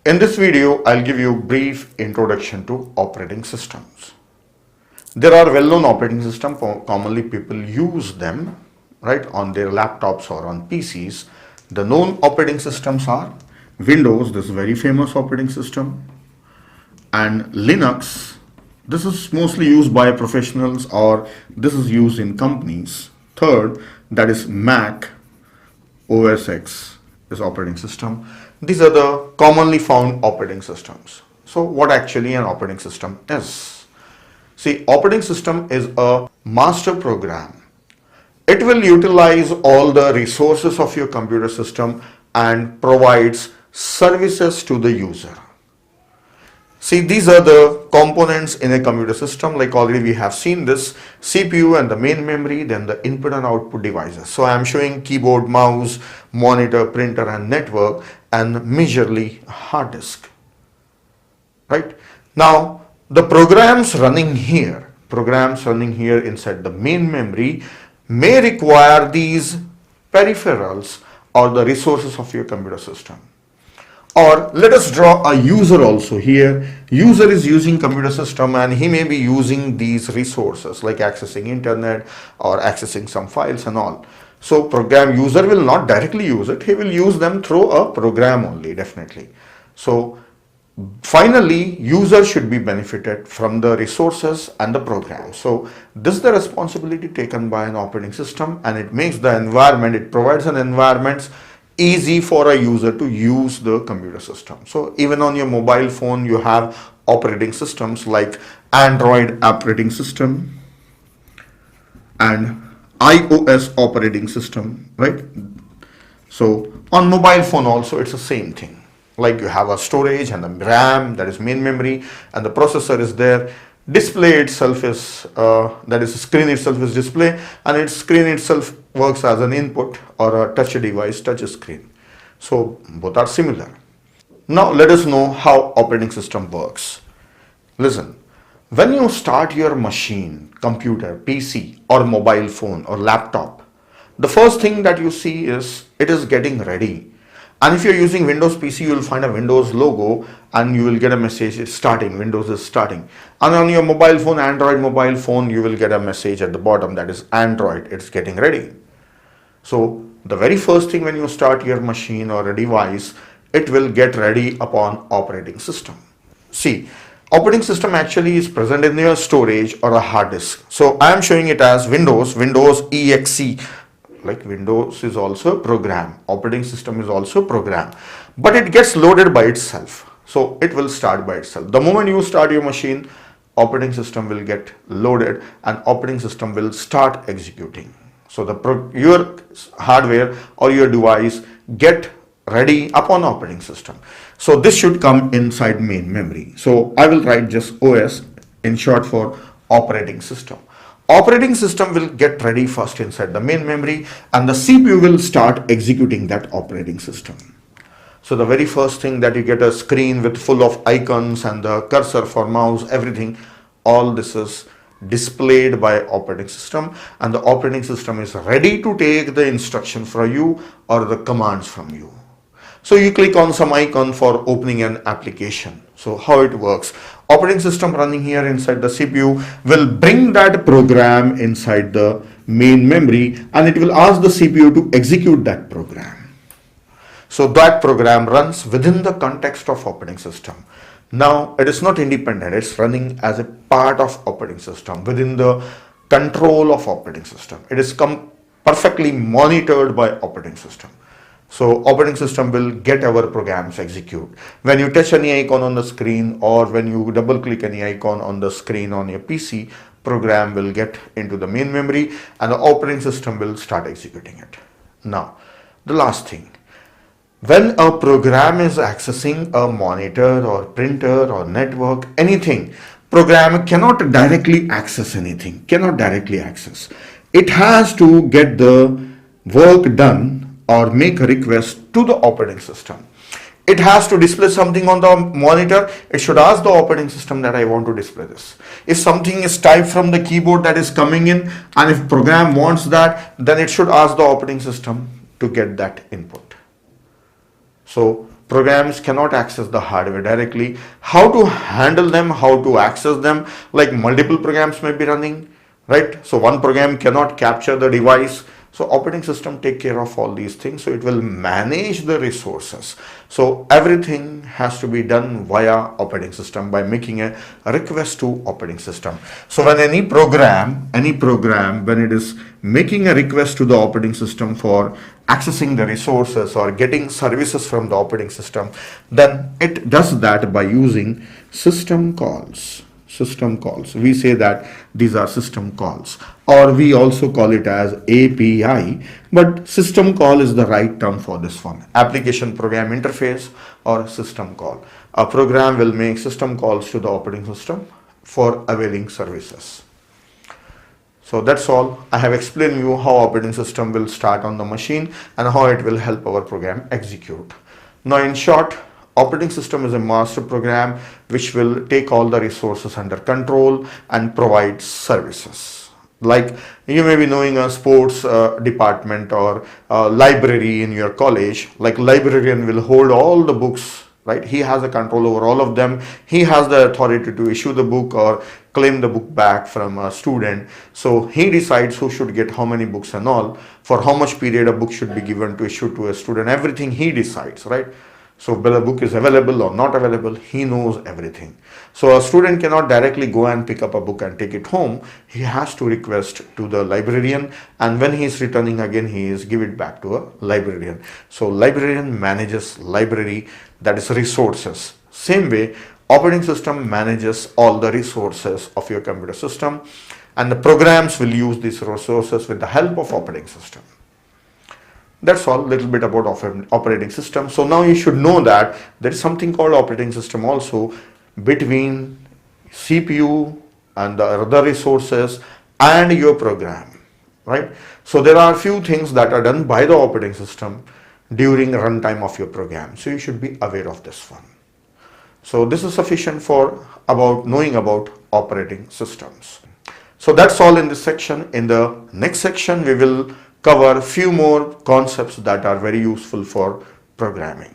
In this video, I'll give you a brief introduction to operating systems. There are well-known operating systems, commonly people use them, right, on their laptops or on PCs. The known operating systems are Windows, this is a very famous operating system, and Linux. This is mostly used by professionals or this is used in companies. Third, that is Mac OS X is operating system. These are the commonly found operating systems. So what actually an operating system is? See, operating system is a master program. It will utilize all the resources of your computer system and provides services to the user. See, these are the components in a computer system. Like already we have seen this CPU and the main memory, then the input and output devices. So I am showing keyboard, mouse, monitor, printer and network and majorly hard disk. Right? Now the programs running here inside the main memory may require these peripherals or the resources of your computer system. Or let us draw a user also here. User is using computer system and he may be using these resources like accessing internet or accessing some files and all. So program user will not directly use it. He will use them through a program only, definitely. So finally, user should be benefited from the resources and the program. So this is the responsibility taken by an operating system, and it makes the environment, it provides an environment easy for a user to use the computer system. So even on your mobile phone, you have operating systems like Android operating system and iOS operating system, right? So on mobile phone also, it's the same thing. Like you have a storage and the RAM, that is main memory, and the processor is there. Display itself is, that is screen itself is display, and its screen itself works as an input or a touch device, touch screen. So both are similar. Now let us know how operating system works. Listen, when you start your machine, computer, PC or mobile phone or laptop, the first thing that you see is it is getting ready. And if you're using Windows PC, you will find a Windows logo and you will get a message, it's starting, Windows is starting. And on your mobile phone, Android mobile phone, you will get a message at the bottom that is Android, it's getting ready. So the very first thing when you start your machine or a device, it will get ready upon operating system. See, operating system actually is present in your storage or a hard disk. So I am showing it as Windows EXE. Like Windows is also a program, operating system is also a program, but it gets loaded by itself. So it will start by itself. The moment you start your machine, operating system will get loaded and operating system will start executing. So your hardware or your device get ready upon operating system. So this should come inside main memory. So I will write just OS in short for operating system. Operating system will get ready first inside the main memory and the CPU will start executing that operating system. So the very first thing that you get a screen with full of icons and the cursor for mouse, everything, all this is displayed by operating system, and the operating system is ready to take the instruction from you or the commands from you. So you click on some icon for opening an application. So how it works? Operating system running here inside the CPU will bring that program inside the main memory and it will ask the CPU to execute that program. So that program runs within the context of operating system. Now it is not independent, it's running as a part of operating system within the control of operating system. It is perfectly monitored by operating system. So operating system will get our programs execute. When you touch any icon on the screen or when you double click any icon on the screen on your PC, program will get into the main memory and the operating system will start executing it. Now, the last thing. When a program is accessing a monitor or printer or network, anything, program cannot directly access anything, It has to get the work done or make a request to the operating system. It has to display something on the monitor. It should ask the operating system that I want to display this. If something is typed from the keyboard that is coming in and if program wants that, then it should ask the operating system to get that input. So Programs cannot access the hardware directly. How to handle them, how to access them, like multiple programs may be running, right? So one program cannot capture the device. So operating system take care of all these things. So it will manage the resources. So everything has to be done via operating system by making a request to operating system. So when any program, when it is making a request to the operating system for accessing the resources or getting services from the operating system, then it does that by using system calls. We say that these are system calls, or we also call it as API, but system call is the right term for this one. Application program interface or system call. A program will make system calls to the operating system for availing services. So that's all. I have explained you how operating system will start on the machine and how it will help our program execute. Now in short, operating system is a master program which will take all the resources under control and provide services. Like you may be knowing a sports department or a library in your college. Like librarian will hold all the books, right? He has a control over all of them. He has the authority to issue the book or claim the book back from a student. So he decides who should get how many books and all, for how much period a book should be given to issue to a student. Everything he decides, right? So whether a book is available or not available, he knows everything. So a student cannot directly go and pick up a book and take it home. He has to request to the librarian, and when he is returning again, he is give it back to a librarian. So librarian manages library, that is resources. Same way, operating system manages all the resources of your computer system, and the programs will use these resources with the help of operating system. That's all, little bit about operating system. So now you should know that there is something called operating system also between CPU and the other resources and your program, right? So there are a few things that are done by the operating system during runtime of your program. So you should be aware of this one. So this is sufficient for knowing about operating systems. So that's all in this section. In the next section, we will cover a few more concepts that are very useful for programming.